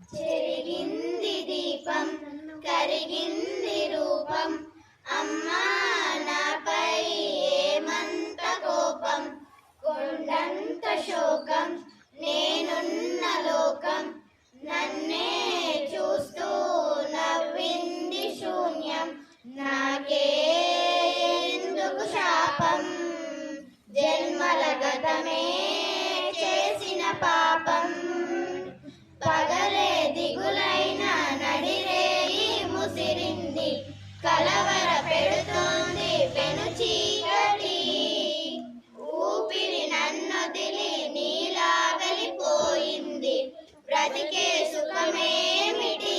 చెరిగింది దీపం కరిగింది రూపం అమ్మా నాపై ఏమంత కోపం కొండంత శోకం నేనున్న లోకం నన్నే చూస్తూ నవ్వింది శూన్యం నాకే ఎందుకు శాపం జన్మల గతమే చేసిన పాపం పగలే దిగులైన నడిరేయి ముసిరింది కలవర పెడుతోంది పెను చీకటి ఊపిరి నన్నొదిలి నీలా వెలిపోయింది బ్రతికే సుఖమేమిటి